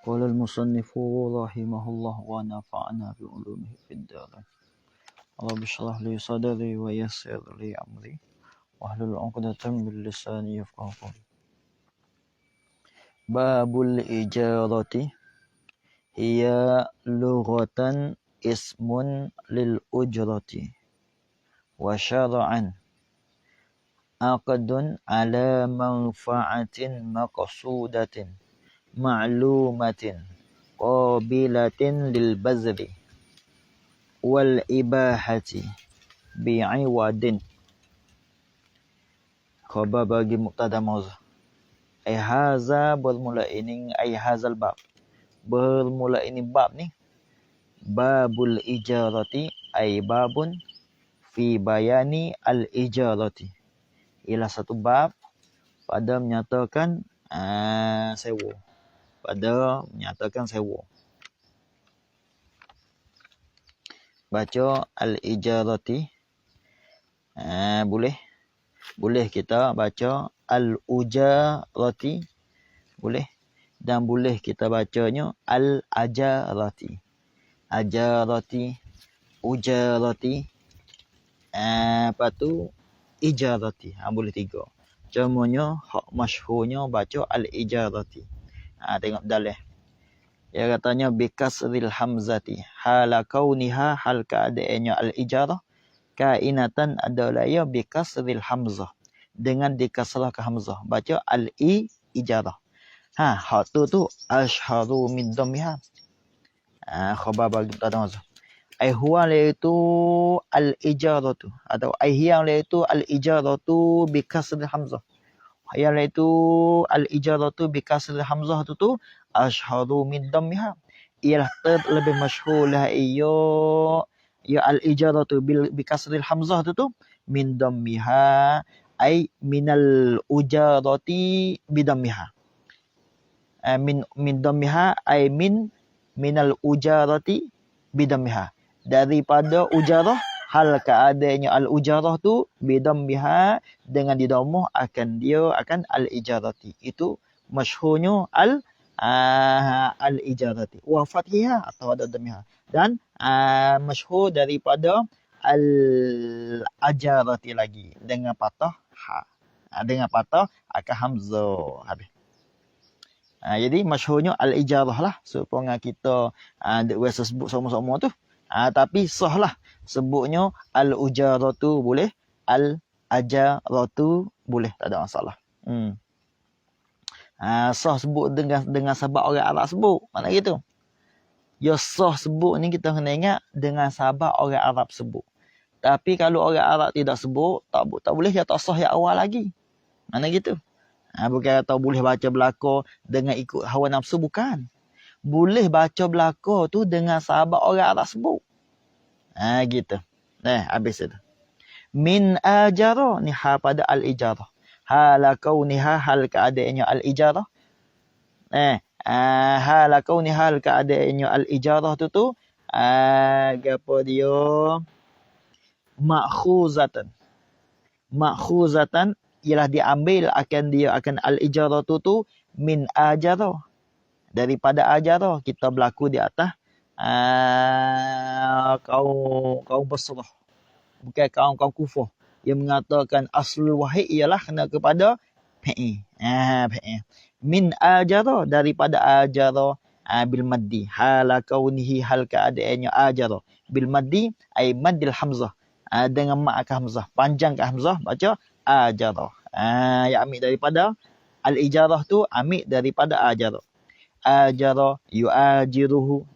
قال المصنف رحمه الله ونفعنا بعلومه في الدارين. رب اشرح لي صدري ويسر لي أمري واحلل عقدة من لساني يفقهوا قولي. باب الإجارة هي لغة اسم للأجرة وشرعا عقد على منفعة مقصودة معلومة قابلة للبذل والإباحة بعوض. Khabar bagi mubtada mauzah. Ai haza bermula ini ai hazal bab. Bermula ini bab ni babul ijarati ai babun fi bayani al ijarati. Ialah satu bab pada menyatakan sewa. Pada menyatakan sewa. Baca al-ijarati. Boleh kita baca al-ujarati. Boleh. Dan boleh kita bacanya al-ajarati. Ajarati. Ujarati. Lepas tu ijarati. Boleh tiga. Cumanya hak masyhurnya baca al-ijarati. Tengok dalih. Dia katanya bikasril hamzati hala kauniha hal keadaannya al-ijarah kainatan adalah ya bikasril hamzah dengan dikasrahkan hamzah baca al-ijarah. Hak tu asyharu min dhammiha. Khabar bagi mubtada mauzah. Ai huwa laitu al-ijaratu atau ai hiya laitu al-ijaratu bikasril hamzah. Iaitu al-ijaratu bikasril hamzah tu asyharu min dhammiha. Ialah lebih masyhur lah ya al-ijaratu bikasril hamzah tu min dhammiha ai minal ujarati bidhammiha. Min dhammiha ai minal ujarati bidhammiha. Daripada ujarah hal keadaannya al-ujarah tu bidhammiha dengan didhammah akan al-ijarati. Itu masyhurnya al-ijarati. Wa fathiha atau ada dhammiha. Dan masyhur daripada al-ajarati lagi dengan patah ha. Dengan patah akan hamzah habis. Jadi masyhurnya al-ijarah lah supaya kita biasa sebut sama-sama tu. Tapi sahlah sebutnya al-ujaratu boleh, al-ajaratu boleh, tak ada masalah. Sah sebut dengan sebab orang Arab sebut. Mana gitu? Ya sah sebut ni kita kena ingat dengan sebab orang Arab sebut. Tapi kalau orang Arab tidak sebut, tak boleh dia tak sah yang awal lagi. Mana gitu? Bukan kata boleh baca belaka dengan ikut hawa nafsu, bukan. Boleh baca belaka tu dengan sahabat orang Arab sebut. Gitu. Habis itu. Min ajara ni ha pada al-ijarah. Hala kauniha hal keadaannya al-ijarah. Hala kauniha hal keadaannya al-ijarah tu apa dia? Ma'khuzatan. Ma'khuzatan ialah diambil akan al-ijarah tu min ajara. Daripada ajarah kita berlaku di atas kaum Basrah, bukan kaum Kufah yang mengatakan aslul wahid ialah kena kepada fa'i. Min ajara daripada ajara bil maddi hala kaunihi hal keadaannya ajara bil maddi ai maddil hamzah dengan mak akan hamzah panjang ke hamzah baca ajara. Ya ambil daripada al-ijarah tu ambil daripada ajara. Ajara yu'ajiruhu.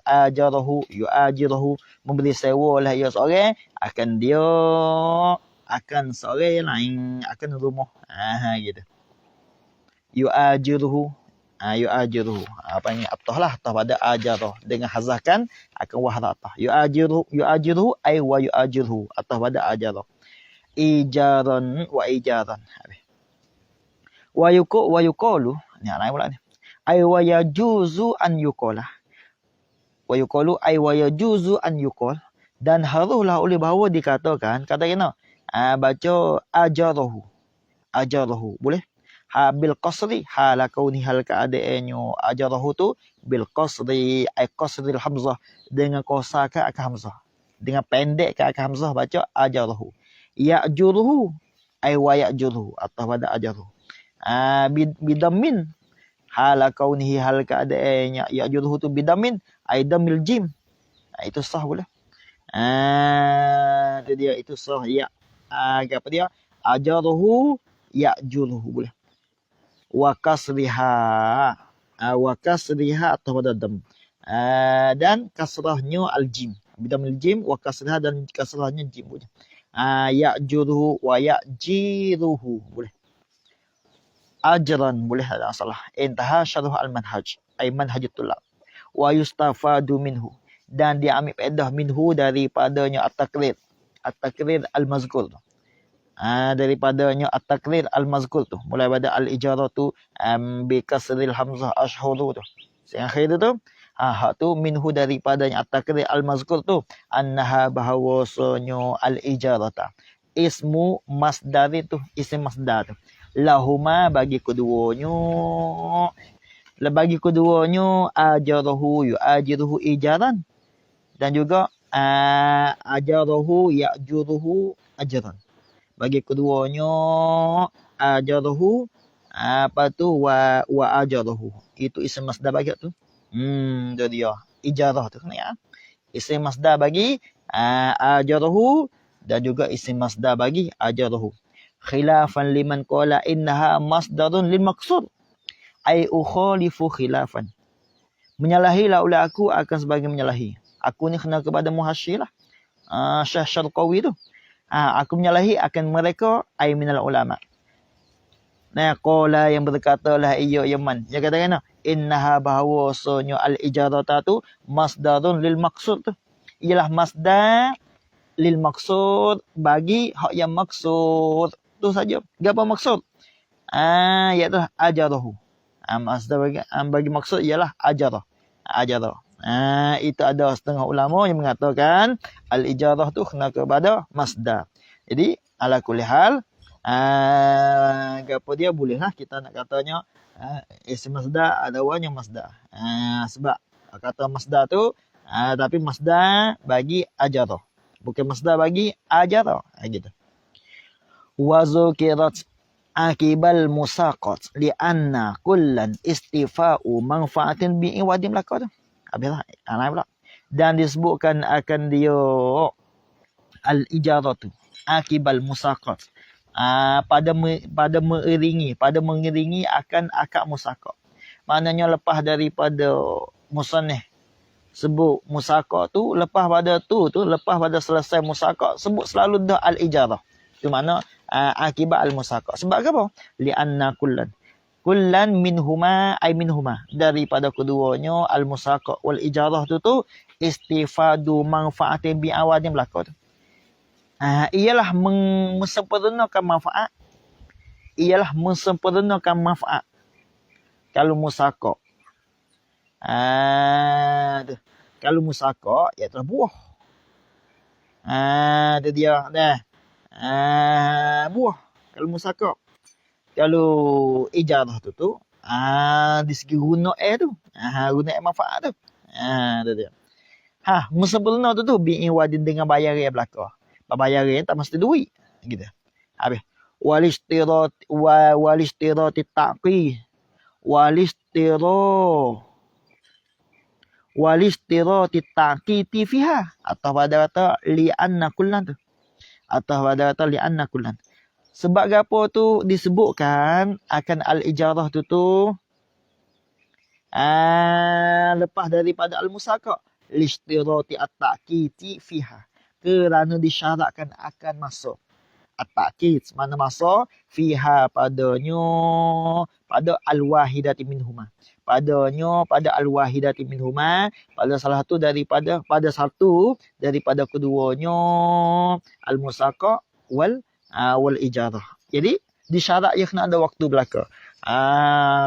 Ajarahu yu'ajiruhu. Memberi sewa lah ia seorang. Akan seorang yang lain. Akan rumah. Gitu. Yu'ajiruhu. Yu'ajiruhu. Apa ini? Atah lah. Atah pada ajarah. Dengan hazahkan akan wahra atah. Yu'ajiruhu ay wa yu'ajiruhu. Atah pada ajarah. Ijaran wa ijaran. Wa yuqalu. Ni lain pula ni. Ay wa yajuzu an yuqala. Wa yuqalu ay wa yajuzu an yuqal. Dan haruslah oleh bahawa dikatakan kata kena baca ajarahu. Ajarahu boleh. bil qasri hala kauni hal keadaannya ajarahu tu bil qasri ay qasril hamzah dengan kosakan akan hamzah dengan pendek ke akan hamzah baca ajarahu ya'juruhu ay wa ya'juruhu atau pada ajaruhu bidamin hala kaunihi hal keadaannya ya'juruhu tu bidamin ay damil jim itu sah boleh itu dia itu sah ya apa dia ajaruhu ya'juruhu boleh wa kasriha atau pada dam dan kasrahnya al-jim bidamil jim wa kasrah dan kasrahnya jim boleh ya'juruhu wa ya'jiruhu boleh ajran boleh ada salah intaha syarh al-manhaj ay manhajut tulab wa yustafadu minhu dan dia ambil faedah minhu daripadanya at-taqrir al-mazkur daripadanya at-taqrir al-mazkur tu mulai pada al-ijarah tu bi kasril hamzah ashhuru tu yang akhir tu hak tu minhu daripadanya at-taqrir al-mazkur tu annaha bahawasanya al-ijarata ismu masdar itu isim masdar tu lahuma bagi keduanya ajarahu yu'ajiruhu ijaran dan juga ajarahu ya'juruhu ajran bagi keduanya ajarahu apa tu wa ajarahu itu isim masdar bagi tu tu dia ijarah tu kena ya isim masdar bagi ajarahu dan juga isim masdar bagi ajarahu khilafan liman qala innaha masdarun lil maqsud ai ukhalifu khilafan menyalahilah oleh aku akan sebagai menyalahi aku ni kena kepada muhasyir lah Syekh Syarqawi tu aku menyalahi akan mereka ai minal ulama nah qala yang berkata lah ia yaman dia kata kena innaha bahawasanya al ijarata tu masdarun lil maqsud tu ialah masdar lil maqsud bagi hak yang maksud tu saja apa maksud iaitu ajarahu masdar bagi maksud ialah ajarah itu ada setengah ulama yang mengatakan al-ijarah tu kena kepada masdar. Jadi ala kulli hal apa dia bolehlah kita nak katanya isim masdar ada wanya masdar. Sebab kata masdar tu tapi masdar bagi ajarah. Bukan masdar bagi ajarah. Gitu. Wa zukirat akibal musaqat li anna kullan istifa'u manfaatin bi iwadim lakad. Habislah pula. Dan disebutkan akan dia al-ijarah tu akibal musaqat pada mengiringi akan akad musaqat. Maknanya lepas daripada musannif sebut musaqat tu lepas pada selesai musaqat sebut selalu dah al-ijarah. Itu makna akibat al-musaqah. Sebab apa? Li'anna kullan minhuma ay minhuma daripada keduanya al-musaqah wal ijarah tu istifadu manfaatin bi awadin belaka tu. Ialah mensempurnakan manfaat. Kalau musaqah. Kalau musaqah iaitu buah. Itu dia dah. Buah kalau musaqah. Kalau ijarah tu di segi guna tu guna manfaat tu tu dia musabulna tu bi wadin dengan bayar yang belaka bayar tak mesti duit gitu habis walistirati taqi walistirati taqiti fiha atau pada kata li anna kullan tu atau pada kata li anna kullan. Sebab apa tu disebutkan akan al-ijarah tu lepas daripada al-musaqah listirati at-ta'kiti fiha kerana disyaratkan akan masuk at-ta'kit mana masuk fiha pada al-wahidati minhuma pada al-wahidati minhuma pada satu daripada keduanya al-musaqah wal ijarah. Jadi disyarat ia kena ada waktu belaka.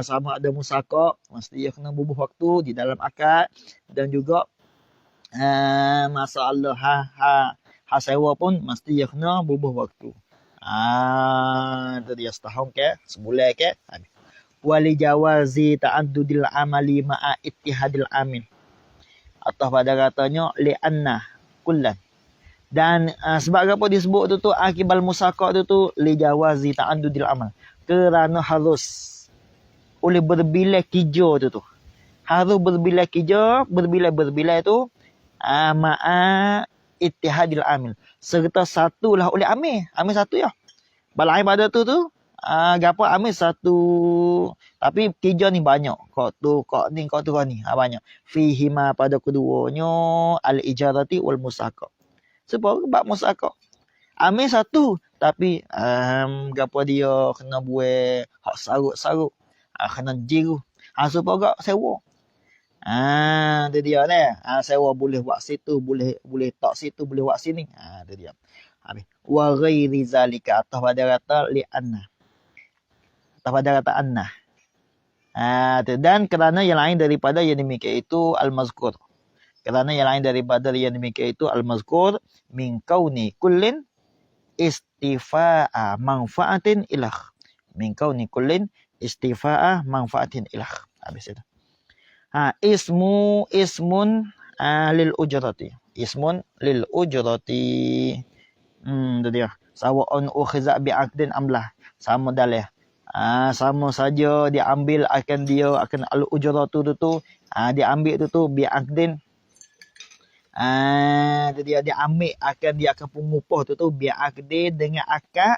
Sama ada musaqah mesti ia kena bubuh waktu di dalam akad dan juga masalah sewa pun mesti ia kena bubuh waktu. Tu dia setahun ke, sebulan ke. Wali jawazi ta'addudil amali ma'a ittihadil amin. Atau pada katanya li'anna kullan. Dan sebab apa disebut tu akibal musaqah tu li jawazi ta'addudil amal. Kerana harus oleh berbilai kerja tu. Harus berbilai kerja, berbilai tu ma'a ittihadil amil. Serta satulah oleh amil. Amil satu ya. Balai pada tu gapo amil satu. Tapi kerja ni banyak. Kok tu, kok ni, kok tu, kok ni. Banyak. Fihima pada keduanya al-ijarati wal musaqah. Sebab bab musaqah. Amil satu. Tapi gapo dia kena buat hak sarut-sarut. Kena jiru. Supaya gak sewa. Tu dia ni. Sewa boleh buat situ, boleh tak situ, boleh buat sini. Tu dia. Habis. Wa ghairi zalika atau pada kata li'anna. Atau pada kata anna. Dan kerana yang lain daripada yang demikian itu al-mazkur. Kerana yang lain daripada yang demikian itu al-mazkur min kauni kullin istifa'a manfaatin ilah. Min kauni kullin istifa'a manfaatin ilah. Habis itu. Ismun lil ujrati. Ismun lil ujrati. Tu dia. Sawa'un ukhiza bi'aqdin amlah. Sama dalih. Sama saja dia ambil akan dia akan al ujratu tu dia ambil tu bi'aqdin. Dia ambil akan dia akan pengupah tu bi'aqdin dengan akad.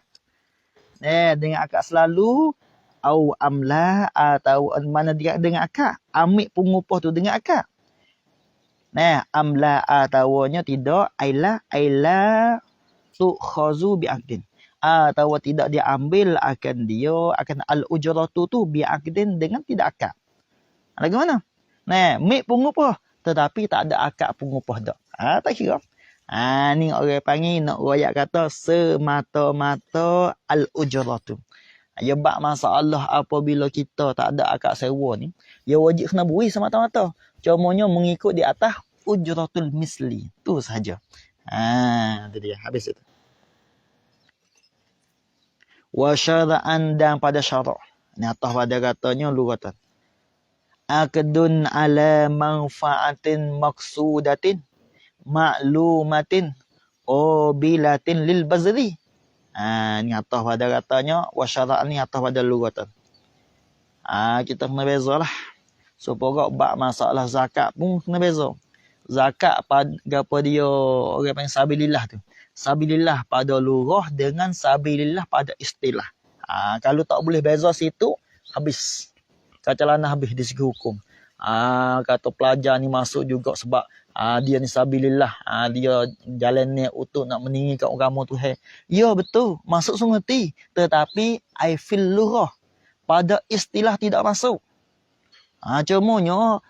Dengan akad selalu au amla atau mana dia dengan akad. Ambil pengupah tu dengan akad. Amla ataunya tidak aila tu khazu bi'aqdin. Atau tidak diambil akan dia akan al-ujratu tu bi'aqdin dengan tidak akad. Lagi mana? Mik pengupah tetapi tak ada akad pengupah dak. Tak kira. Ni orang panggil nak royak kata semata-mata al-ujratu. Ya bab masalah apabila kita tak ada akad sewa ni, ya wajib kena beri semata-mata. Cumanya mengikut di atas ujratul misli. Tu sahaja. Itu dia. Habis itu. Wa syara'an dan pada syarak. Ni atas pada katanya lugatan. Aqdun ala manfaatin maqsudatin ma'lumatin bilatin lil bazri. Ni atas pada katanya wa syara'an ni atas pada lugatan. Kita kena bezalah. Supaya bab masalah zakat pun kena beza. Zakat pada apa dia orang panggil sabilillah tu. Sabilillah pada lurah dengan sabilillah pada istilah. Kalau tak boleh beza situ, habis. Kacalana habis di segi hukum. Kata pelajar ni masuk juga sebab dia ni sabilillah. Dia jalan ni untuk nak meninggikan agama Tuhan. Ya betul, masuk sungai. Tetapi I feel lurah. Pada istilah tidak masuk. Cumanya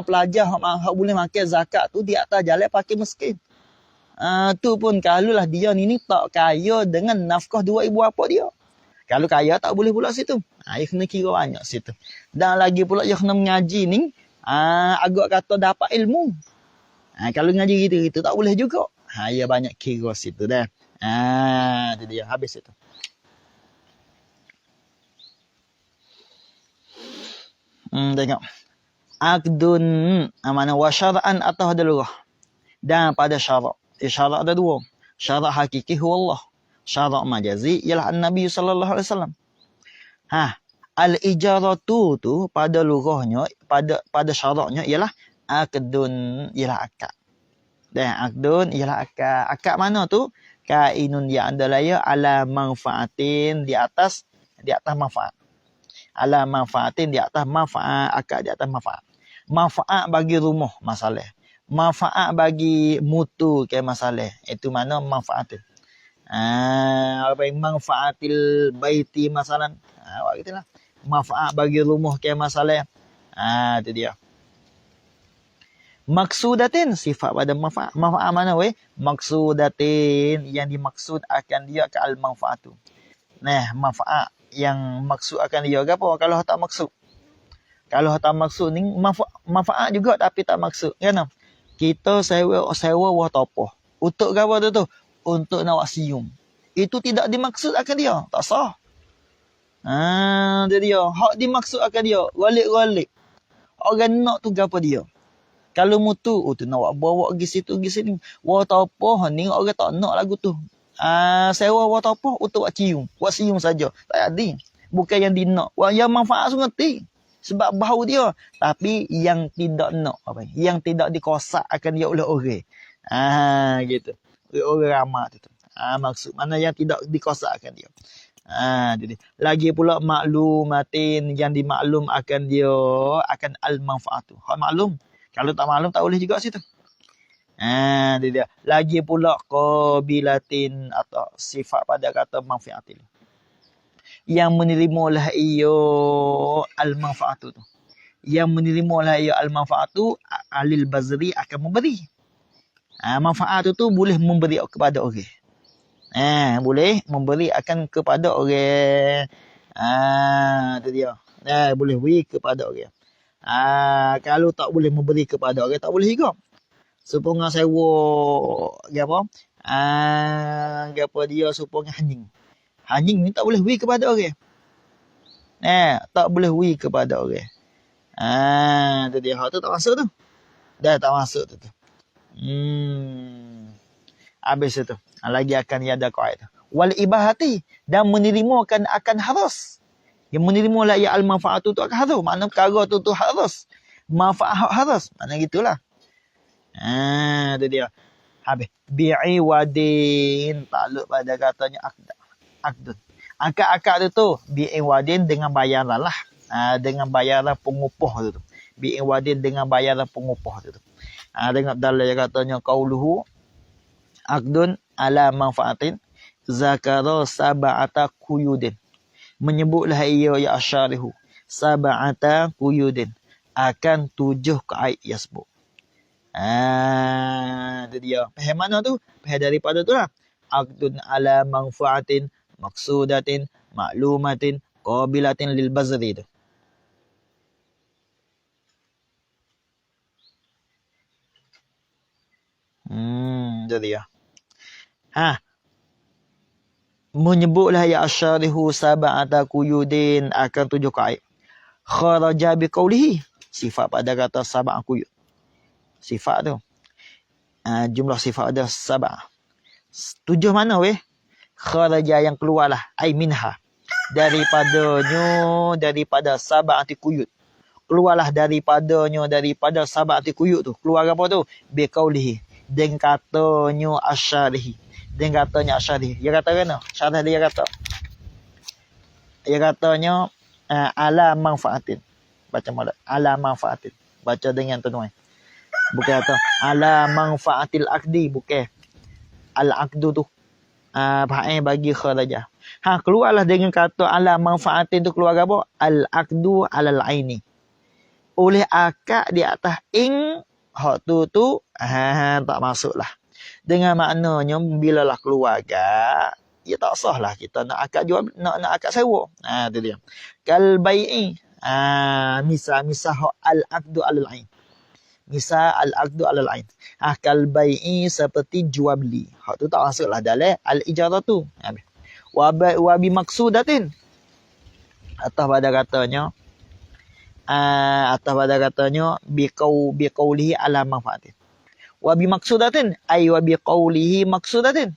pelajar hak boleh makan zakat tu di atas jalan pakai miskin. Tu pun kalulah dia ni tak kaya dengan nafkah dua ibu bapa dia. Kalau kaya tak boleh pula situ. Dia kena kira banyak situ. Dan lagi pula dia kena mengaji ni agak kata dapat ilmu. Kalau ngaji gitu tak boleh juga. Dia banyak kira situ dah. Itu dia habis itu. Tengok. Aqdun mana wa syara'an atau ada lurah. Dan pada syarak. Syarak ada dua. Syarak hakiki huwa Allah. Syarak majazi ialah Nabi sallallahu alaihi wasallam. Al-ijaratu tu pada lurahnya pada syaraknya ialah aqdun ialah akad. Dan aqdun ialah akad. Akad mana tu? Kainun dia andalaya ala manfaatin di atas manfaat. Ala manfaatin di atas manfaat, akad di atas manfaat. Manfaat bagi rumah masalah. Manfaat bagi mutu ke masalah. Itu mana manfaatin. Apa yang manfaatil baiti masalan. Begitulah. Manfaat bagi rumah ke masalah. Itu dia. Maksudatin sifat pada manfaat. Manfaat mana weh? Maksudatin yang dimaksud akan dia ke al-manfaatu. Manfaat yang maksud akan dia apa kalau tak maksud. Kalau tak maksud ni manfaat juga tapi tak maksud. Kan? Kita sewa wah topoh. Untuk apa tu? Untuk nak sium. itu tidak dimaksud akan dia. Tak sah. Dia. Hak dimaksud akan dia. Walik-walik. Orang nak tu apa dia? Kalau mutu, tu nak bawa pergi situ, pergi sini. Wah tak apa, ni orang tak nak lagu tu. Sewa wah tak apa, untuk buat cium. Buat cium saja. Tak ada. Bukan yang dinak. Wah, yang manfaat tu ngerti. Sebab bau dia. Tapi yang tidak nak. Yang tidak dikosak akan dia oleh orang. Gitu. Oleh orang ramah tu. Maksud mana yang tidak dikosak akan dia. Jadi. Lagi pula maklumatin yang dimaklum akan dia. Akan al-manfaatu. Hak maklum. Kalau tak maklum tak boleh juga situ. Dia. Lagi pula qabilatin atau sifat pada kata manfaatil. Yang menerimalah ia al-manfaatu tu. Yang menerimalah ia al-manfaatu alil bazri akan memberi. Manfaat tu boleh memberi kepada orang. Boleh memberi akan kepada orang. Itu dia. Boleh beri kepada orang. Kalau tak boleh memberi kepada orang, tak boleh juga. Supaya sewa apa? Apa dia supaya anjing. Anjing ni tak boleh beri kepada orang. Tak boleh beri kepada orang. Tu dia. Hak tu tak masuk tu. Dah tak masuk tu. Habis itu. Lagi akan ada kaedah. Wal ibahati. Dan menerimakan akan harus. Yang menerima lah ya al-manfaatu tu akan harus. Makna perkara tu harus. Manfaat harus. Makna gitulah. Tu dia. Habis. Bi'i wadin. Takluk pada katanya akdun. Akad-akad tu bi'i wadin dengan bayaran lah. Dengan bayaran pengupah tu. Bi'i wadin dengan bayaran pengupah tu. Tengok dalam yang katanya qauluhu akdun ala manfaatin zakara sab'ata quyudin. Menyebutlah ia ya asyarihu sab'ata quyudin akan 7 kaid yasbu. Itu dia. Faham mana tu? Faham daripada tu lah. Akdun ala manfaatin maksudatin maklumatin qabilatin lil bazri tu. Jadi ya. Menyebutlah ya asyarihu sab'ata quyudin akan 7 kaid. Kharaja biqaulihi. Sifat pada kata sab'a quyud. Sifat tu. Jumlah sifat ada sab'a. 7 mana weh? Kharaja yang keluarlah. Ay minha. Daripada sab'ati quyud. Keluarlah daripada sab'ati quyud tu. Keluar apa tu? Biqaulihi. Dengan katanya asyarihi. Dengan katanya asyarihi. Dia kata kan? Syarah dia kata. Dia katanya ala manfaatin. Baca mula. Ala manfaatin. Baca dengan tenuai. Bukan kata ala manfaatil akdi. Bukan. Al-akdu tu. Bagi kharaja. Keluarlah dengan kata ala manfaatin tu keluar apa? Al-akdu alal aini. Oleh akad di atas ing. Hak tu tak masuklah. Dengan maknanya bila lah keluarga, ya tak sah lah kita nak akad jual, nak akad sewa. Tu dia. Kal bai'i. Misal hak al-aqdu alal ain. Misal al-aqdu alal ain. Kal bai'i seperti jual beli. Hak tu tak masuklah dalam al-ijarah tu. Wa bi maksudatin. Atau pada katanya biqaulihi ala manfaatin. Wa bi maksudatin ay wa bi qaulihi maksudatin.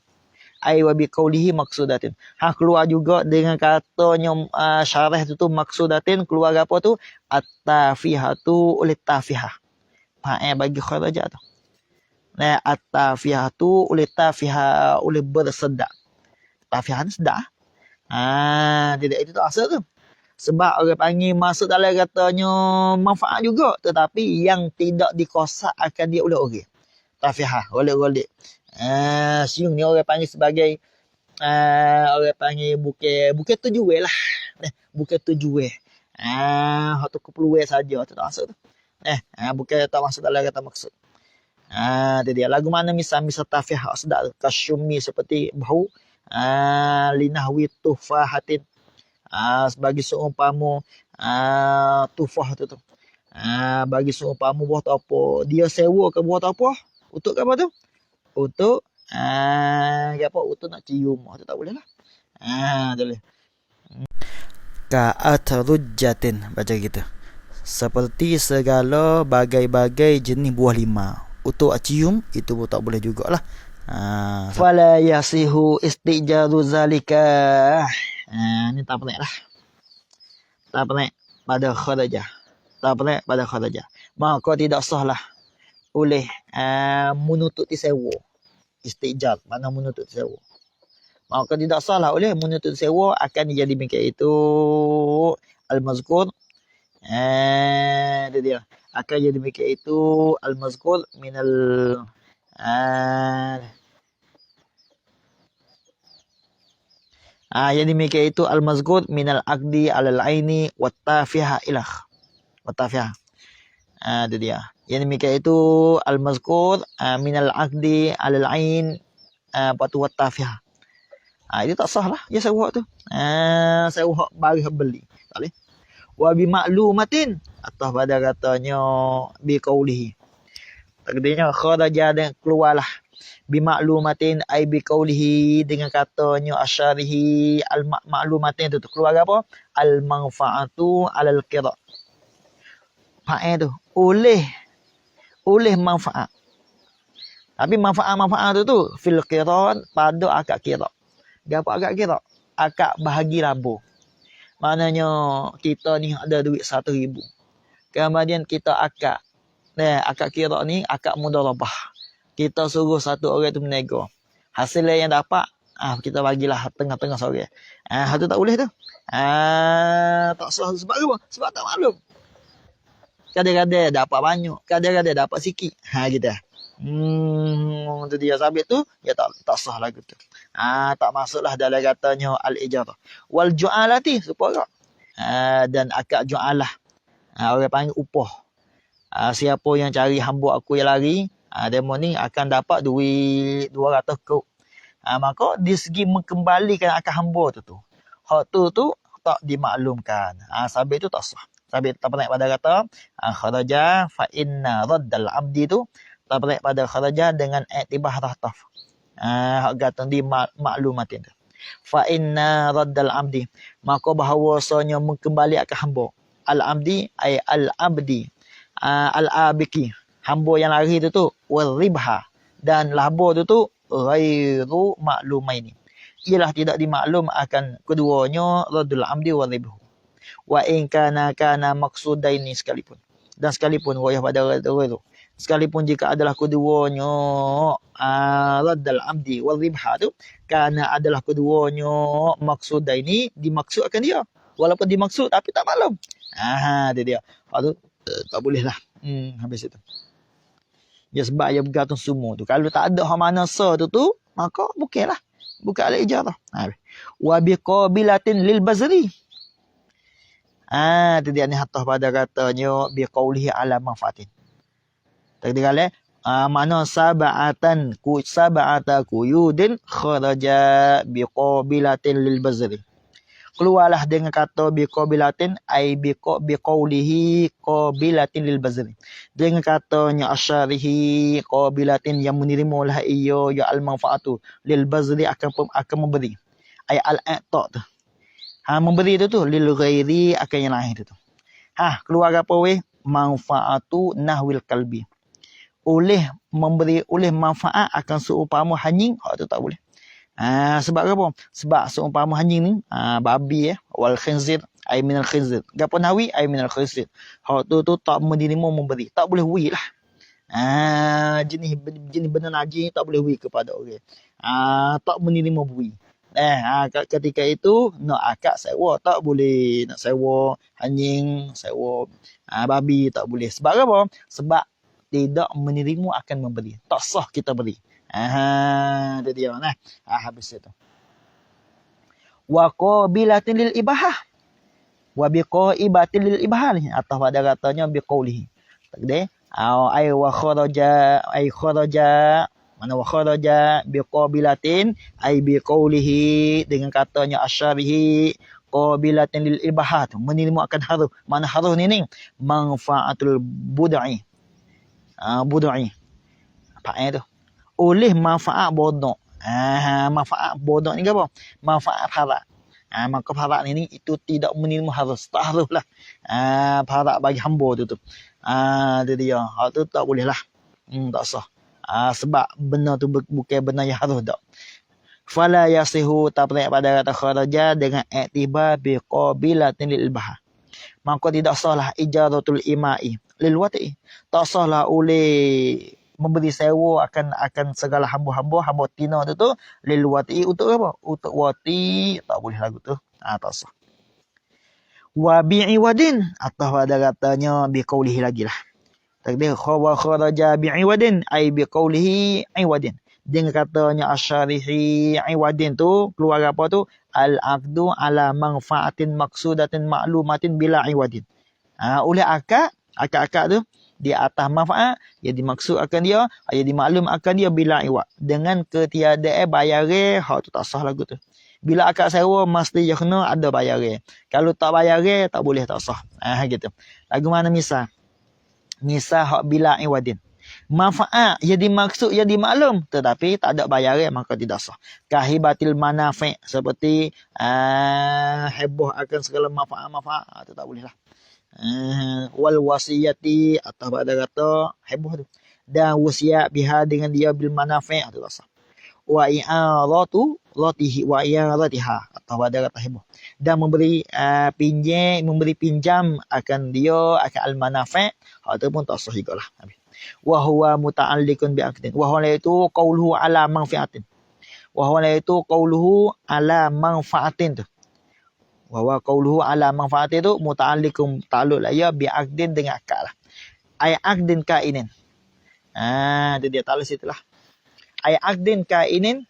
Ay wa bi qaulihi maksudatin. Keluar juga dengan katanya syarah tu maksudatin, keluar apa tu? At-tafihatu ulit tafihah. Bagi kharajat tu. At-tafihatu ulit tafihah oleh bersedak. Tafihah ni sedak. Tidak itu tak asal tu. Sebab orang panggil masuk dalam katanya manfaat juga. Tetapi yang tidak dikosak akan dia oleh orang. Tafihah, golek-golek. Siung ni orang panggil sebagai orang panggil bukan tujuan lah. Bukan tujuan. Hak tu keperluan saja. Tu tak masuk tu. Bukan tak masuk dalam kata maksud. Itu dia. Lagu mana misal tafihah sedap tu. Kasyumi seperti bau. Linahwi tufahatin. Bagi seumpama tufah tu. Bagi seumpama buah tu apa. Dia sewa ke buah tu apa? Untuk apa tu? Untuk Apa utuh nak cium tu tak boleh lah. Tak boleh. Ka'atrujjatin baca gitu. Seperti segala bagai-bagai jenis buah lima. Untuk cium itu pun tak boleh jugalah. Fala yasihu istijaru zalika. Ni tak pelik lah. Tak pelik pada kharajah. Tak pelik pada kharajah. Maka tidak sahlah oleh menuntut sewa. Istijar mana menuntut sewa. Maka tidak salah oleh menuntut sewa akan jadi demikian itu al-mazkur. Itu dia. Akan jadi demikian itu al-mazkur minal yang demikian itu al-mazkur minal aqdi alal aini wattafiha ilah. Wattafiha. Itu dia. Yang demikian itu al-mazkur minal aqdi alal ain patu wattafiha. Itu tak sah lah. Ya sewa tu. Sewa bagi beli. Tak boleh. Wa bi maklumatin. Atau pada katanya bi qaulihi. Takdirnya kharaja dan keluarlah. Bi maklumatin ai bi qaulihi dengan katanya asyarihi al maklumatin tu keluar apa? Al manfaatu alal qira. Fa'il tu oleh manfaat. Tapi manfaat tu fil qiran pada akad qira. Gapo akad kira? Akad bahagi laba. Maknanya kita ni ada duit 1,000. Kemudian kita akad. Akad kira ni akad mudarabah. Kita suruh satu orang tu menego. Hasil yang dapat kita bagilah tengah-tengah seorang. Itu tak boleh tu. Tak sah sebab apa? Sebab tak maklum. Kadang-kadang dapat banyak, kadang-kadang dapat sikit. Gitu. Itu dia sabit tu ya tak sah lagu tu. Tak masuklah dalam katanya al-ijarah. Wal ju'alati supaya dan akad ju'alah. Orang panggil upah. Siapa yang cari hamba aku yang lari, demo ni akan dapat duit 200 kop. Maka di segi mengembalikan akad hamba tu. Hak tu tak dimaklumkan. Sabit tu tak sah. Sabit tak pernah pada kata kharaja fa inna raddal abdi tu tak pelik pada kharaja dengan i'tibah rahtaf. Hak kata di maklumatin tu. Fa inna raddal abdi. Maka bahawasanya mengembali akan hamba. Al-abdi ay al-abdi. Al-abiki. Hamba yang lari tu wal ribha. Dan laba tu ghairu maklumaini. Ialah tidak dimaklum akan keduanya raddul abdi wal ribhu. Wa in kana maqsudaini sekalipun. Dan sekalipun wayah pada ghairu. Sekalipun jika adalah keduanya raddal abdi wal ribha tu kerana adalah keduanya maksud ini dimaksudkan dia walaupun dimaksud tapi tak maklum. Dia dia. Tu tak boleh lah. Habis itu. Ya sebab dia bergantung semua tu. Kalau tak ada hak mana tu maka bukanlah. Bukan al-ijarah. Wa biqabilatin lil bazri. Itu dia ni hatah pada katanya biqaulihi ala manfaatin. Takdirlah mana sab'ata quyudin kharaja biqabilatin lil bazri. Keluarlah dengan kata biqabilatin ai biqaulihi qabilatin lil bazri. Dengan katanya asyarihi qabilatin yang menerimalah ia ya al manfaatu lil bazri akan memberi. Ai al a'ta tu. Memberi tu lil ghairi akan yang lain tu. Keluar apa weh? Manfaatu nahwil kalbi. Oleh manfaat akan seumpama anjing, hak tu tak boleh. Sebab apa? Sebab seumpama anjing ni babi wal khinzir ay minal khinzir. Gapo nawi ay minal khinzir. Hak tu tak menerima memberi. Tak boleh wi lah. Jenis benda najis tak boleh wi kepada orang. Tak menerima bui. Ketika itu nak akad sewa tak boleh. Nak sewa anjing, sewa babi tak boleh. Sebab apa? Sebab tidak menerima akan memberi. Tak sah kita beri. Itu dia. Habis itu. Wa qabilatin lil ibahah. Wa biqaibatin lil ibahah. Atau pada katanya biqaulihi. Takdir. Ay wa kharaja. Mana wa kharaja biqabilatin. Ay biqaulihi. Dengan katanya asyarihi. Qabilatin lil ibahah. Menerima akan haruh. Mana haruh ni? Manfaatul budai. Budai. Apa tu? oleh manfaat bodoh. Manfaat bodoh ni apa? Manfaat haram. Maka haram ni itu tidak menerima harus. Tak haruslah. Haram bagi hamba tu. Itu dia. Hal tu tak boleh lah. Tak sah. Sebab benda tu bukan benda yang harus tak. Fala yasihu tabrek pada kata kharaja dengan iktibar biqabilatin lil bahar. Maka tidak sahlah ijaratul imai lil wati. Tak sahlah oleh memberi sewa akan segala hamba tina tu lil wati untuk apa? Untuk wati tak boleh lagu tu. Tak sah. Wa bi'iwadin atau pada katanya biqaulihi lagi lah. Takdir khawa kharaja bi'iwadin ai biqaulihi iwadin. Dengan katanya asyarihi iwadin tu keluar apa tu? Al-aqdu ala manfaatin maksudatin ma'lumatin bila iwadin. Oleh akad tu di atas manfaat yang dimaksud akan dia, yang dimaklum akan dia bila iwad. Dengan ketiadaan bayaran, hak tu tak sah lagu tu. Bila akad sewa mesti dia kena ada bayaran. Kalau tak bayaran tak boleh, tak sah. Gitu. Lagu mana misal? Misal hak bila iwadin. Manfaat yang dimaksud yang dimaklum tetapi tak ada bayaran maka tidak sah. Kahibatil manafi' seperti heboh akan segala manfaat itu tak boleh lah. Wal wasiyati atau pada kata heboh tu dan wasiat biha dengan dia bil manafi' itu tak sah. Wa i'aratu latihi wa i'aratiha atau pada kata heboh dan memberi pinjam akan dia akan al manafi' ataupun tak sah jugalah. Wa huwa muta'alliqun bi aqdin wa huwa itu qauluhu ala manfaatin wa huwa itu qauluhu ala manfaatin tu wa huwa qauluhu ala manfaatin tu muta'alliqun ta'alluq lah ya bi aqdin dengan akad lah ay aqdin kainin itu dia ta'alluq situlah ay aqdin kainin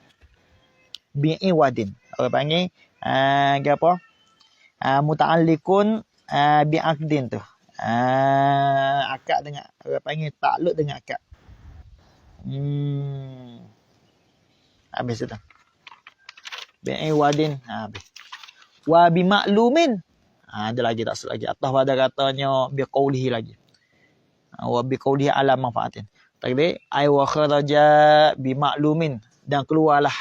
bi iwadin orang panggil apa muta'alliqun bi aqdin tu akad dengan orang panggil takluk dengan akad. Habis itu. Bi'i wadin. Habis. Wa bimaklumin. Ada lagi tak lagi. Atas pada katanya biqaulihi lagi. Wa biqaulihi ala manfaatin. Tadi ai wa kharaja bimaklumin dan keluarlah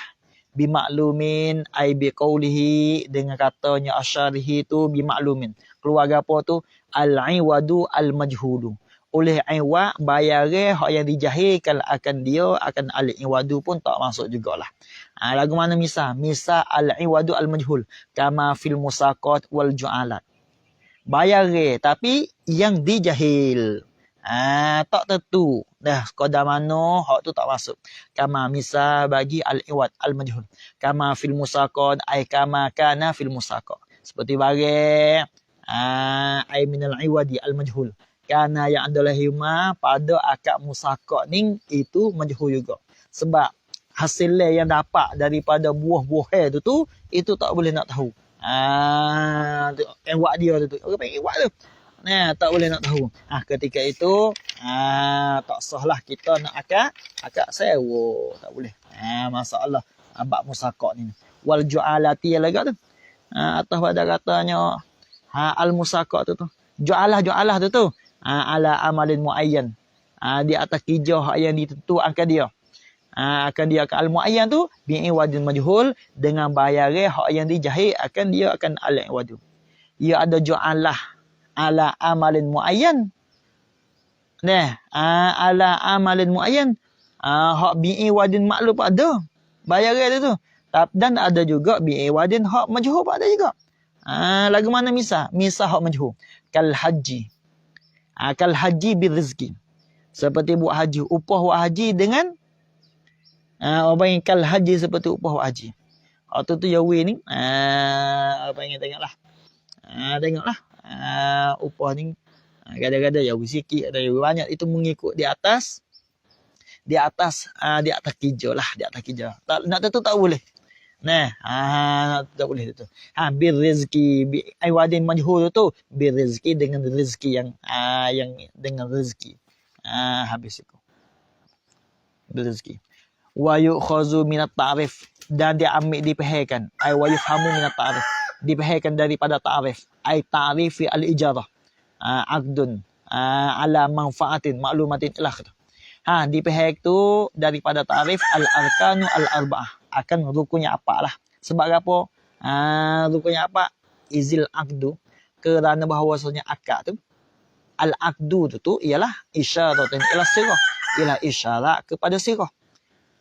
bimaklumin ai biqaulihi dengan katanya asyarihi tu bimaklumin. Keluar apa tu? Al-iwadu al-majhulu. Oleh iwad bayaran hak yang dijahilkan akan dia akan al-iwadu pun tak masuk jugalah. Lagu mana misal? Misal al-iwadu al-majhul kama fil musaqat wal ju'alat. Bayaran tapi yang dijahil. Tak tentu. Dah sekadar mana hak tu tak masuk. Kama misal bagi al-iwad al-majhul. Kama fil musaqat ay kama kana fil musaqat. Seperti barang ay minal iwadi al-majhul. Karena yang adalah hima pada akad musaqat ni itu majhul juga. Sebab hasil yang dapat daripada buah-buah tu itu tak boleh nak tahu. Iwad dia tu. Orang panggil iwad tu. Tak boleh nak tahu. Ketika itu tak sahlah kita nak akad sewa. Tak boleh. Masalah bab musaqat ni. Wal ju'alati lagi tu. Atas pada katanya al-musaqat tu. Ju'alah tu. Ala amalin muayyan. Di atas kerja yang ditentukan dia. Akan dia akan al-muayyan tu bi'iwadin majhul dengan bayaran hak yang dijahil akan dia akan al-iwadu. Ia ada ju'alah ala amalin muayyan. Ala amalin muayyan. Hak bi'iwadin maklum ada. Bayaran tu. Dan ada juga bi'iwadin hak majhul ada juga. Lagu mana misal? Misal hak majhul. Kal haji. Kal haji birizki. Seperti buat haji. Upah buat haji dengan orang yang kal haji seperti upah buat haji. Waktu tu Yawi ni. Apa yang tengoklah. Tengoklah. Upah ni. Kadang-kadang Yawi sikit. Ada Yawi banyak. Itu mengikut di atas. Di atas kerja lah. Di atas kerja. Nak tentu tak boleh. Tak boleh tu. Bir rezeki iwadin majhul tu bir rezeki dengan rezeki yang dengan rezeki. Habis itu. Bir rezeki. Wa yu'khazu minat ta'rif dan diambil dipahamkan. Ai wa yufhamu minat ta'rif. Dipahamkan daripada ta'rif. Ai ta'rifi al-ijarah. Aqdun ala manfaatin maklumatin ilah. Di pihak tu daripada tarif al-arkanu al-arba'ah. Akan rukunnya apa lah. Sebab apa? Rukunnya apa? Izil akdu. Kerana bahawasanya akad tu. Al-akdu tu ialah isyaratin ila sirah. Ialah isyarat kepada sirah.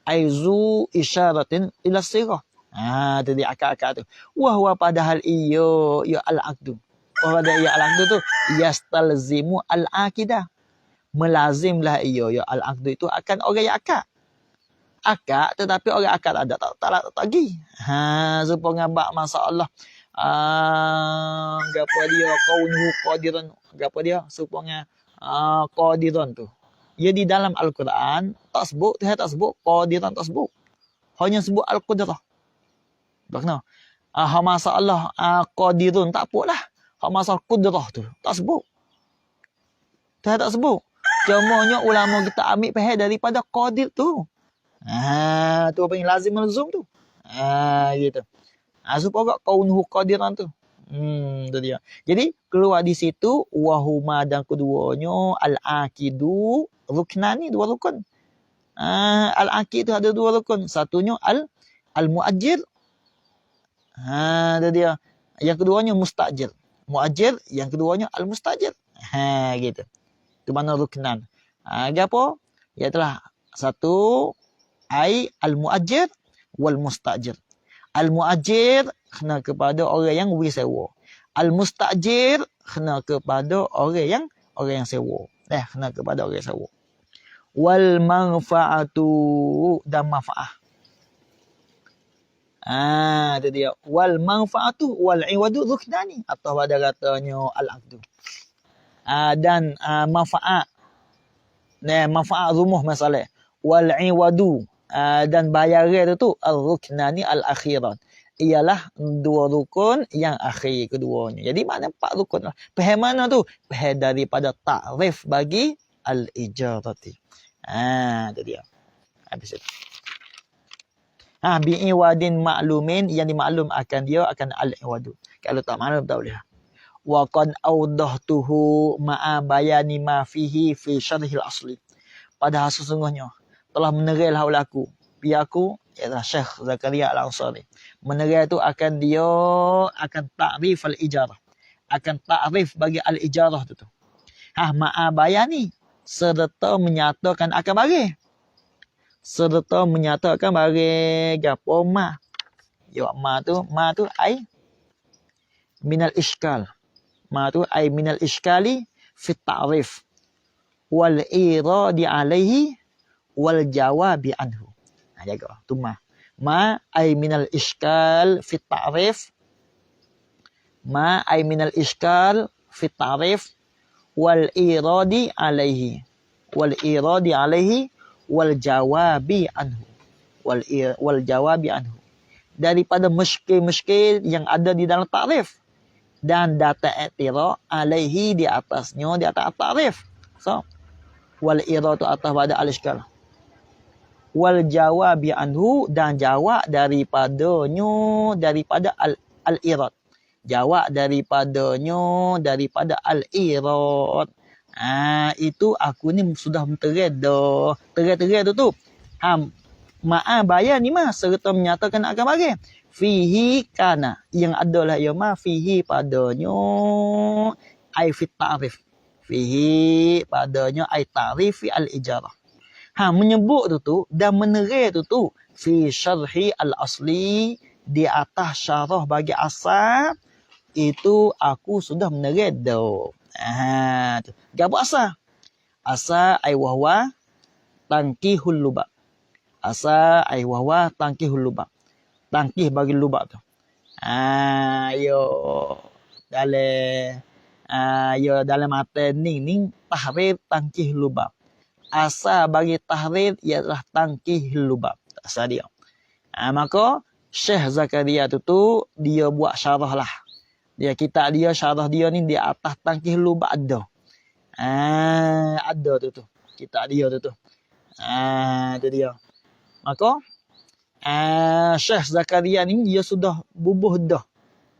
Aizu isyaratin ila sirah. Itu dia akad-akad tu. Wahwa padahal iyo al-akdu. Padahal ia al-akdu tu. Yastalzimu al-akidah. Melazimlah ia al-aqdu itu akan orang yang akad. Akad tetapi orang akad ada tak lagi. Supaya ngabak masalah gapo dia kaunuhu qadiran, gapo dia supaya qadiran tu. Ia di dalam al-Quran tak sebut, tak sebut qadiran, tak sebut. Hanya sebut al-qudrah. Bakna. Masalah qadirun tak apalah. Masalah qudrah tu tak sebut. Tak sebut. Cumanya ulama kita ambil faham daripada qadir tu. Tu apa yang lazim malzum tu. Gitu. Supaya kaunuhu qadiran tu. Tu dia. Jadi keluar di situ wahuma dan keduanya al-aqidu ruknani, dua rukun. Al-aqid tu ada dua rukun. Satunya al-muajjir. Tu dia. Yang keduanya mustajir. Muajjir, yang keduanya al-mustajir. Gitu. Itu mana ruknan. Apa? Ialah satu ai al-muajjir wal mustajir. Al-muajjir kena kepada orang yang beri sewa. Al-mustajir kena kepada orang yang sewa. Kena kepada orang yang sewa. Wal manfaatu dan manfaah. Itu dia. Wal manfaatu wal iwadu ruknani. Atau pada katanya al-aqdu. Dan manfaat rumah masalah wal iwadu dan bayaran tu al-ruknani al-akhiran ialah dua rukun yang akhir keduanya. Jadi mana empat rukun lah. Faham mana tu? Faham daripada ta'rif bagi al-ijarati. Itu dia. Habis itu. Bi'iwadin ma'lumin yang dimaklum akan dia akan al-iwadu. Kalau tak maklum tak boleh. Wa qad awdahtuhu ma'a bayani ma fihi fi syarhil asli. Padahal sesungguhnya telah meneranglah oleh aku. Biar aku ialah Syekh Zakaria Al-Ansari. Menerang itu akan dia akan ta'rif al-ijarah. Akan ta'rif bagi al-ijarah tu. Ma'a bayani serta menyatakan akan bagi. Serta menyatakan bagi gapo ma. Ma tu ai minal iskal. Ma tu ay minal iskali fi ta'rif wal iradi alaihi wal jawabi anhu. Jaga tu ma ay minal iskal fi ta'rif, ma ay minal iskal fi ta'rif wal iradi alaihi wal jawabi anhu wal jawabi anhu. Daripada muskil-muskil yang ada di dalam ta'rif dan data i'tira alaihi di atasnya, di atas ta'rif. So wal iratu atas pada al-iskal. Wal jawabi anhu dan jawab daripadanya daripada al-irad. Jawab daripadanya daripada al-irad. Itu aku ni sudah menterai dah. Terai tu. Ma'a bayan ni mah serta menyatakan akan bagi. Fihi kana yang adalah ya ma fihi padanya ai fit ta'rif. Fihi padanya ai ta'rifi al-ijarah. Menyebut tu dan menerai tu fi syarhi al-asli di atas syarah bagi asal itu aku sudah menerai dah. Gapo asal? Asal ai wahwa tankihul lubab. Asal ai wahwa tankihul lubab. Tangkih bagi lubab tu. Dalam mata ning tahrir tangkih lubab. Asal bagi tahrir ialah tangkih lubab. Asal dia. Maka Syekh Zakaria tu dia buat syarah lah. Dia kitab dia syarah dia ni di atas tangkih lubab ada. Ada tu. Kitab dia tu. Itu dia. Maka Syekh Zakaria ni dia sudah bubuh dah.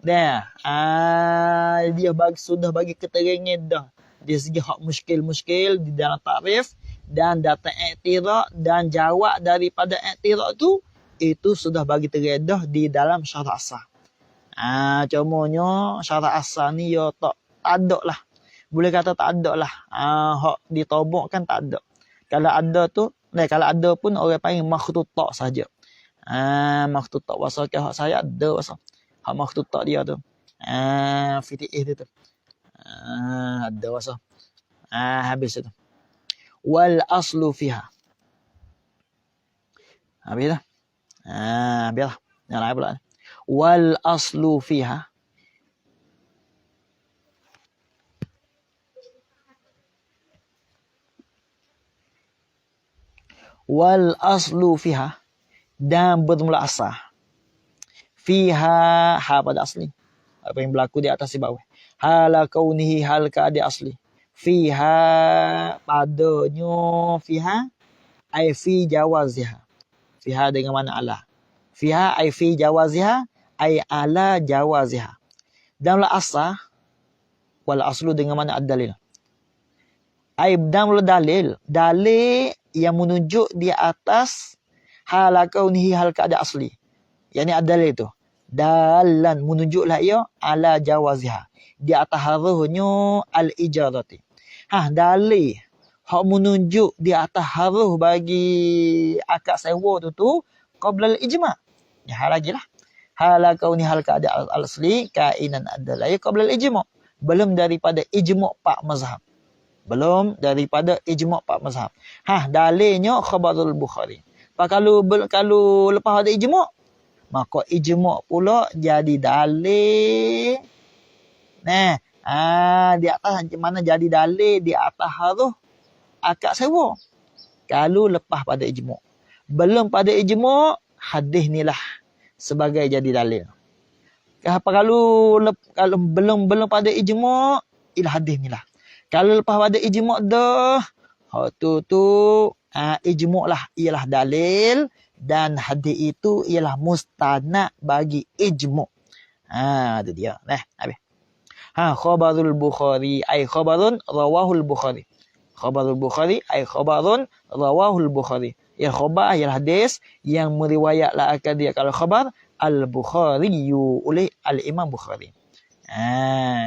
Dia sudah bagi keterangan dah. Dia segi hak muskil-muskil di dalam ta'rif dan datang i'tirad dan jawab daripada i'tirad tu, itu sudah bagi teredah di dalam syarat asal. Contohnya syarat asal ni ya tak ada lah. Boleh kata tak ada lah. Hak ditobok kan tak ada. Kalau ada tu, kalau ada pun orang panggil makhtutah saja. Makhtutah bahasa ke hak saya ada bahasa. Hak makhtutah dia tu. Fitiih dia tu. Ada bahasa. Habis itu. Wal aslu fiha. Habis dah. Biarlah. Yang lain pula. Wal aslu fiha. Wal aslu fiha. Dan bermula asal. Fiha pada asli. Apa yang berlaku di atas di bawah. Hala kaunihi hal keadaan asli. Fiha padanya. Fiha ay fi jawaziha. Fiha dengan mana ala. Fiha ay fi jawaziha ay ala jawaziha. Dalam asal wal aslu dengan mana ad-dalil. Ay dalam dalil yang menunjuk di atas hal kaunihi hal keadaan asli. Yani ad-dalil itu. Dalan menunjuklah ia ala jawaziha. Di atas haruhnya al-ijarati. Dalil hak menunjuk di atas haruh bagi akad sewa tu qabla al-ijma'. Ya lagi lah. Hala kauni hal keadaan al-asli kainan adalah qabla al-ijma'. Belum daripada ijma' pak mazhab. Belum daripada ijma' pak mazhab. Dalilnya khabarul Bukhari. Kalau lepas ada ijma', maka ijma' pula jadi dalil. Di atas mana jadi dalil di atas haruh akad sewa. Kalau lepas pada ijma'. Belum pada ijma', hadis ni lah sebagai jadi dalil. Kalau belum pada ijma', ialah hadis ni lah. Kalau lepas pada ijma' dah, tu ijma' lah ialah dalil dan hadis itu ialah mustanad bagi ijma'. Itu dia. Habis. Khabarul Bukhari ay khabarun rawahul Bukhari. Khabarul Bukhari ay khabarun rawahul Bukhari. Ya khabar ialah hadis yang meriwayatlah akan dia kalau khabar al-Bukhari oleh al-Imam Bukhari.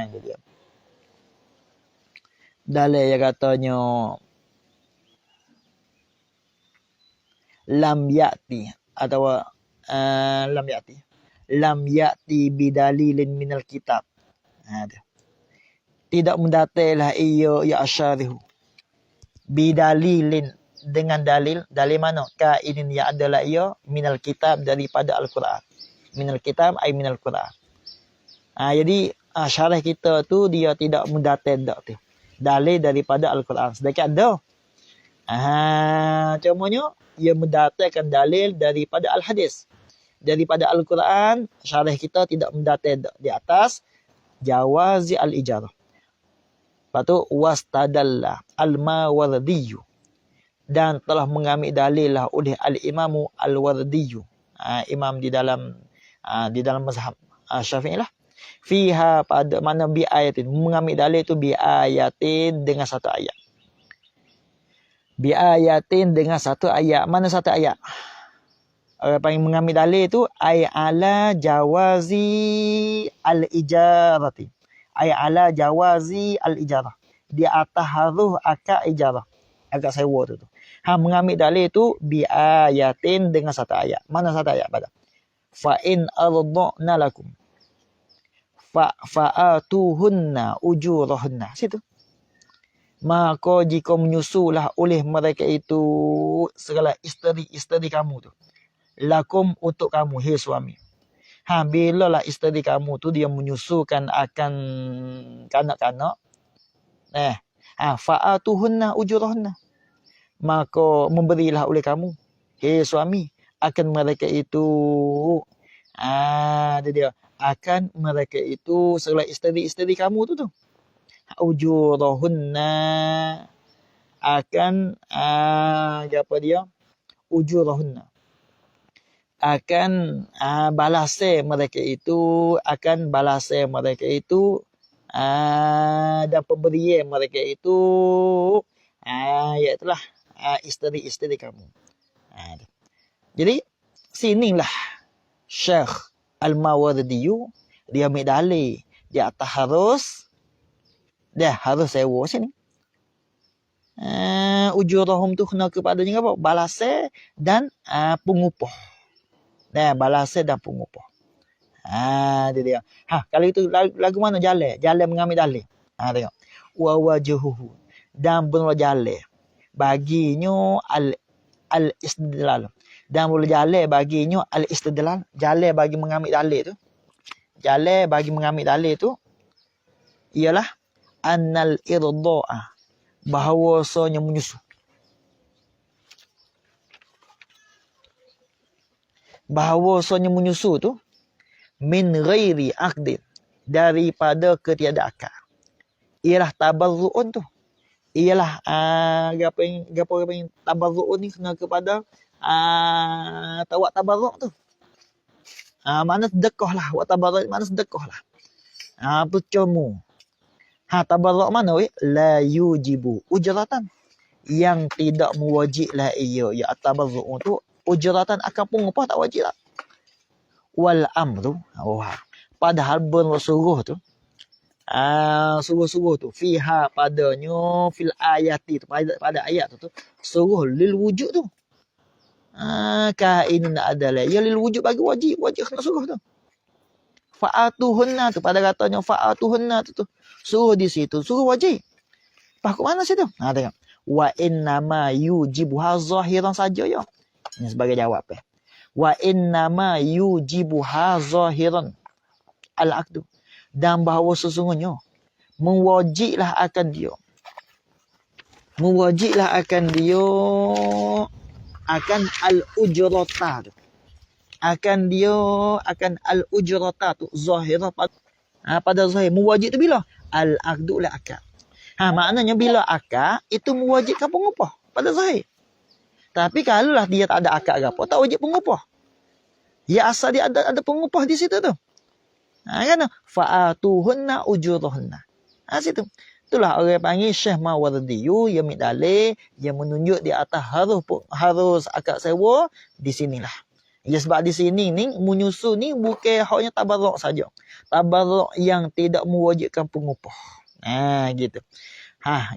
Itu dia. Dalil yang katanya lam ya'ti atau lam ya'ti bidalilin minal kitab. Tidak mendatanglah ia asyarihu bidalilin dengan dalil mana kainin yang adalah ia minal kitab daripada al-Quran. Minal kitab ay minal Quran. Jadi syarah kita tu dia tidak mendatang tu dalil daripada al-Quran. Sedangkan ada contohnya ia mendatangkan dalil daripada al-hadis. Daripada al-Quran, syarah kita tidak mendatang di atas jawazi al-ijarah. Lepas tu wastadalla al-Mawardi dan telah mengambil dalil lah oleh al-Imamu al-Wardi. Imam di dalam mazhab Syafi'i lah. Fiha pada mana bi ayatin, mengambil dalil tu bi ayatin dengan satu ayat. Bi ayatin dengan satu ayat. Mana satu ayat? Orang panggil mengambil dalil tu ay ala jawazi al-ijarati. Ay ala jawazi al-ijarah. Di atas haruh akad ijarah. Akad sewa tu. Mengambil dalil tu bi ayatin dengan satu ayat. Mana satu ayat pada? Fa in arda'na lakum fa'atuhunna ujurahunna. Situ. Maka jika menyusulah oleh mereka itu segala isteri kamu tu. Lakum untuk kamu, hei suami. Bila lah isteri kamu tu dia menyusukan akan kanak-kanak. Fa'atuhunna ujurahunna. Maka memberilah oleh kamu, hei suami, akan mereka itu. Dia akan mereka itu segala isteri kamu tu. Ujurahunna akan apa dia? Ujurahunna akan balasai mereka itu, akan balasai mereka itu dan pemberian mereka itu iaitulah isteri-isteri kamu. Jadi sinilah Syekh Al-Mawardi dia ambil dalil dia atas harus sewa sini. Ujurahum tu kena kepadanya apa? Balase dan pengupah. Balase dan pengupah. Dia dia. Kalau itu lagu mana jalan? Jalan mengambil dalil. Tengok. Wa wajhuhu dan benar jalan. Baginya al-istidlal. Dan boleh jalan baginya al-istidlal. Jalan bagi mengambil dalil tu. Jalan bagi mengambil dalil tu ialah annal irda'a, bahawasanya menyusu. Bahawasanya menyusu tu min ghairi aqdin, daripada ketiada akad. Ialah tabarru'un tu. Ialah gapo yang tabarru'un ni kena kepada tawak tabarru' tu. Mana sedekah lah. Wa tabarru' mana sedekah lah. Percuma. Tabarru' mana weh? La yujibu ujratan. Yang tidak mewajib lah ia. Ya tabarru' tu ujratan akan pengupah tak wajib lah. Wal amru. Padahal bersuruh tu. Suruh-suruh tu. Fiha padanya. Fil ayati tu. Pada ayat tu. Suruh lil wujud tu. Kainun adalah. Ya lil wujud bagi wajib. Wajib kena suruh tu. Fa'atuhunna tu. Pada katanya fa'atuhunna tu. Suruh di situ. Suruh wajib. Pakut mana situ? Tengok. Wa innama yujibuha zahiran saja ya. Ini sebagai jawab. Wa innama yujibuha zahiran. Al-aqdu. Dan bahawa sesungguhnya. Mewajiblah akan dia. Mewajiblah akan dia. Akan al-ujrata tu. Akan dia. Akan al-ujrata tu. Zahirah pada zahir. Mewajib tu bila? Al-aqdu la akad. Maknanya bila akad, itu mewajibkan pengupah pada zahir. Tapi kalaulah dia tak ada akad ke apa, tak wajib pengupah. Ya asal dia ada pengupah di situ tu. Kan? Fa'atuhunna ujurahunna. Situ. Itulah orang panggil Syekh Mawardi. Yang ambil dalil, yang menunjuk di atas harus akad sewa, di sinilah. Ya sebab di sini ni menyusu ni bukan haknya tabarruk saja. Tabarruk yang tidak mewajibkan pengupah. Gitu.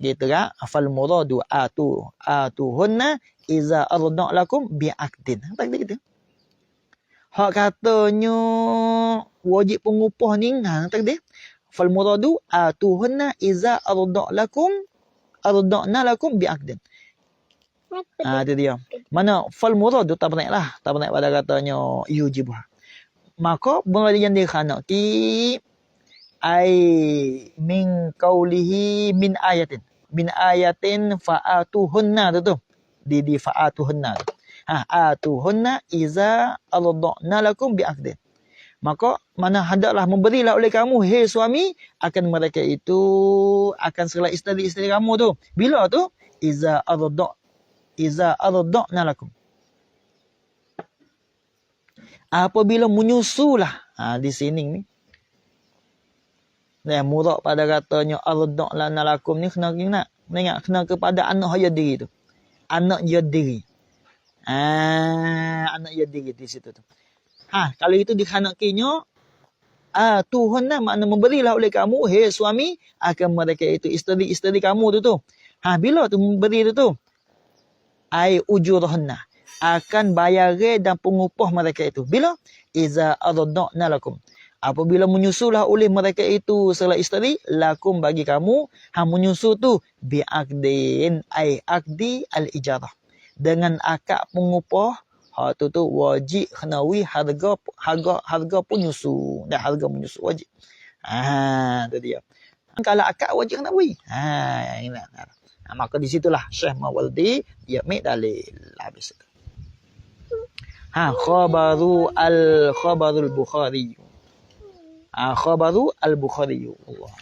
Gitu kan. Fal muradu atuhunna iza arda' lakum bi'aqdin. Tak gitu. Hak katanya wajib pengupah ni tak dia. Fal muradu atuhunna iza arda'na lakum bi'aqdin. Itu dia. Mana fal murad tak pernah lah. Tak pernah pada katanya yujibuh. Maka benda yang dia kena ki ai min qaulihi min ayatin. Min ayatin fa'atuhunna tu. Di fa'atuhunna. Atuhunna iza arda'na lakum bi'aqdin. Maka mana hendaklah memberilah oleh kamu hei suami akan mereka itu akan segala isteri-isteri kamu tu. Bila tu? Iza arda'na lakum. Apabila menyusulah. Di sini ni. Murak pada katanya arda'na lakum ni kena ingat. Kena kepada anak haya diri tu. Anak ya diri. Anak ya diri di situ tu. Kalau itu dikanakinya Tuhan makna memberilah oleh kamu hei suami akan mereka itu isteri-isteri kamu tu. Bila tu memberi tu ai ujurahunna akan bayar dan pengupah mereka itu. Bila iza arda'na lakum. Apabila menyusulah oleh mereka itu segala isteri lakum bagi kamu. Menyusu tu bi'aqdin ai aqdi al-ijarah. Dengan akad pengupah tu wajib kenawi harga penyusu. Dan harga menyusu wajib. Itu dia. Kalau akad wajib kenawi. Maka di situlah Syekh Mawardi dia ambil dalil. Habis itu. Khabarul Bukhari. Khabaru al-Bukhari. Allah.